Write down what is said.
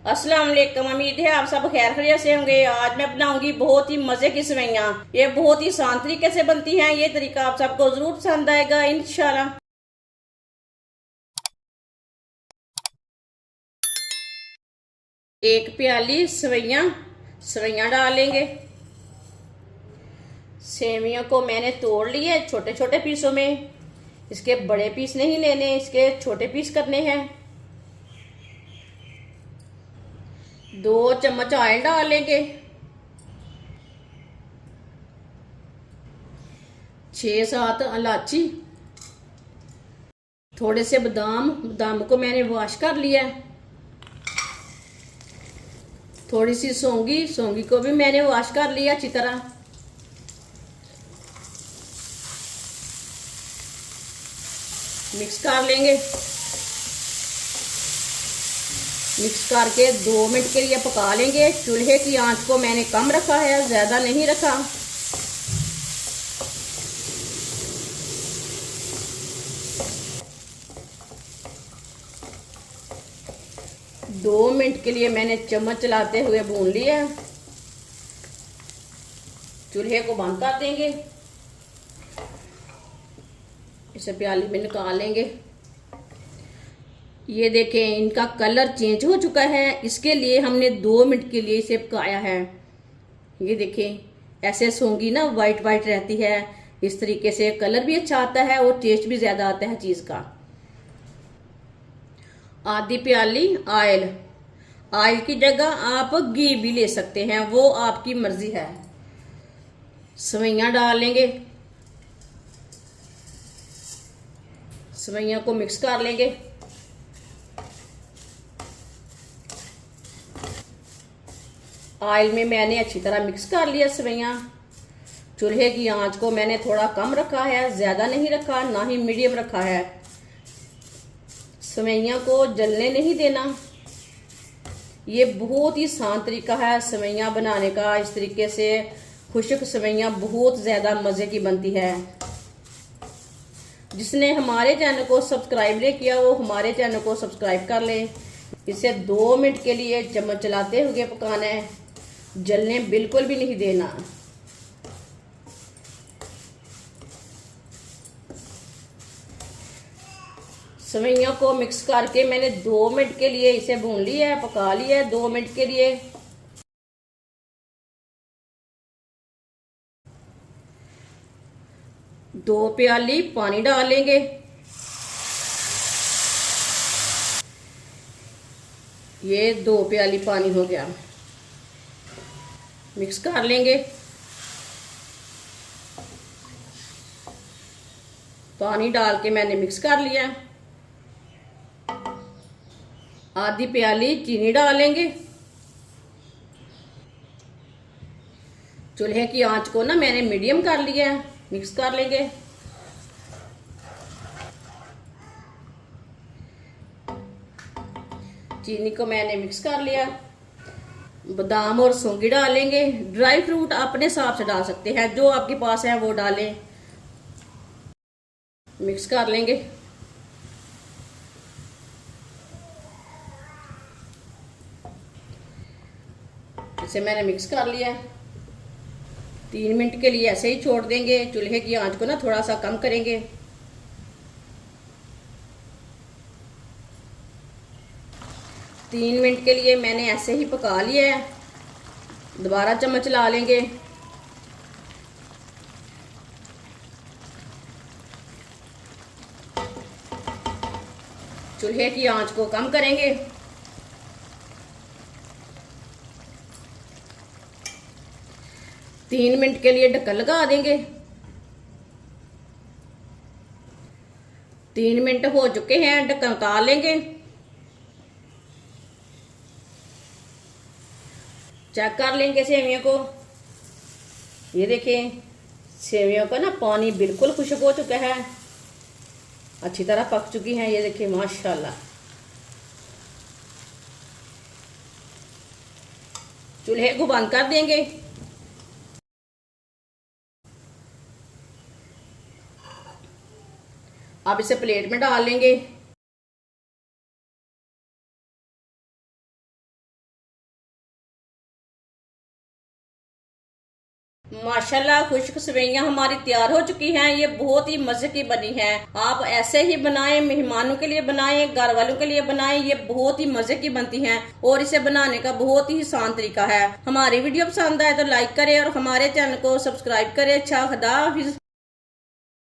अस्सलाम वालेकुम। उम्मीद है आप सब खैर खैरियत से होंगे। आज मैं बनाऊंगी बहुत ही मजे की सेवइयाँ। ये बहुत ही आसान तरीके से बनती हैं। ये तरीका आप सबको जरूर पसंद आएगा इंशाल्लाह। एक प्याली सेवइयाँ सेवइयाँ डालेंगे। सेवइयों को मैंने तोड़ लिया छोटे छोटे पीसों में। इसके बड़े पीस नहीं लेने, इसके छोटे पीस करने हैं। 2 चम्मच ऑयल डालेंगे। 6-7 इलायची। थोड़े से बादाम बादाम को मैंने वॉश कर लिया है। थोड़ी सी सौंगी सौंगी को भी मैंने वॉश कर लिया अच्छी तरह। मिक्स कर लेंगे। मिक्स करके 2 मिनट के लिए पका लेंगे। चूल्हे की आंच को मैंने कम रखा है, ज़्यादा नहीं रखा। दो मिनट के लिए मैंने चम्मच चलाते हुए भून लिया। चूल्हे को बंद कर देंगे। इसे प्याली में निकाल लेंगे। ये देखें, इनका कलर चेंज हो चुका है। इसके लिए हमने 2 मिनट के लिए इसे पकाया है। ये देखें, ऐसे सौंगी ना वाइट वाइट रहती है। इस तरीके से कलर भी अच्छा आता है और टेस्ट भी ज्यादा आता है चीज का। आधी प्याली ऑयल। ऑयल की जगह आप घी भी ले सकते हैं, वो आपकी मर्जी है। सेवइयां डालेंगे। सेवइयां को मिक्स कर लेंगे। ऑयल में मैंने अच्छी तरह मिक्स कर लिया सेवइयां। चूल्हे की आंच को मैंने थोड़ा कम रखा है, ज्यादा नहीं रखा, ना ही मीडियम रखा है। सेवइयां को जलने नहीं देना। ये बहुत ही आसान तरीका है सेवइयां बनाने का। इस तरीके से खुश्क सेवइयां बहुत ज्यादा मजे की बनती है। जिसने हमारे चैनल को सब्सक्राइब नहीं किया वो हमारे चैनल को सब्सक्राइब कर ले। इसे 2 मिनट के लिए चम्मच चलाते हुए पकाना है, जलने बिल्कुल भी नहीं देना। सेवइयों को मिक्स करके मैंने 2 मिनट के लिए इसे भून लिया है, पका लिया है 2 मिनट के लिए। दो प्याली पानी डालेंगे। ये 2 प्याली पानी हो गया। मिक्स कर लेंगे। पानी डाल के मैंने मिक्स कर लिया। आधी प्याली चीनी डालेंगे। चूल्हे की आंच को ना मैंने मीडियम कर लिया है। मिक्स कर लेंगे। चीनी को मैंने मिक्स कर लिया। बादाम और सौंगी डालेंगे। ड्राई फ्रूट अपने हिसाब से डाल सकते हैं, जो आपके पास है वो डालें। मिक्स कर लेंगे। इसे मैंने मिक्स कर लिया। 3 मिनट के लिए ऐसे ही छोड़ देंगे। चूल्हे की आंच को ना थोड़ा सा कम करेंगे। 3 मिनट के लिए मैंने ऐसे ही पका लिया है। दोबारा चम्मच ला लेंगे। चूल्हे की आंच को कम करेंगे। 3 मिनट के लिए ढक्कन लगा देंगे। 3 मिनट हो चुके हैं, ढक्कन उतार लेंगे। चेक कर लेंगे सेवियों को। ये देखें, सेवियों का ना पानी बिल्कुल खुश्क हो चुका है, अच्छी तरह पक चुकी हैं। ये देखिए माशाल्लाह। चूल्हे को बंद कर देंगे। अब इसे प्लेट में डाल लेंगे। माशाल्लाह खुश्क सेवइयां हमारी तैयार हो चुकी हैं। ये बहुत ही मजे की बनी है। आप ऐसे ही बनाएं, मेहमानों के लिए बनाएं, घर वालों के लिए बनाएं। ये बहुत ही मजे की बनती हैं और इसे बनाने का बहुत ही आसान तरीका है। हमारी वीडियो पसंद आए तो लाइक करें और हमारे चैनल को सब्सक्राइब करें। अच्छा, खुदा हाफिज।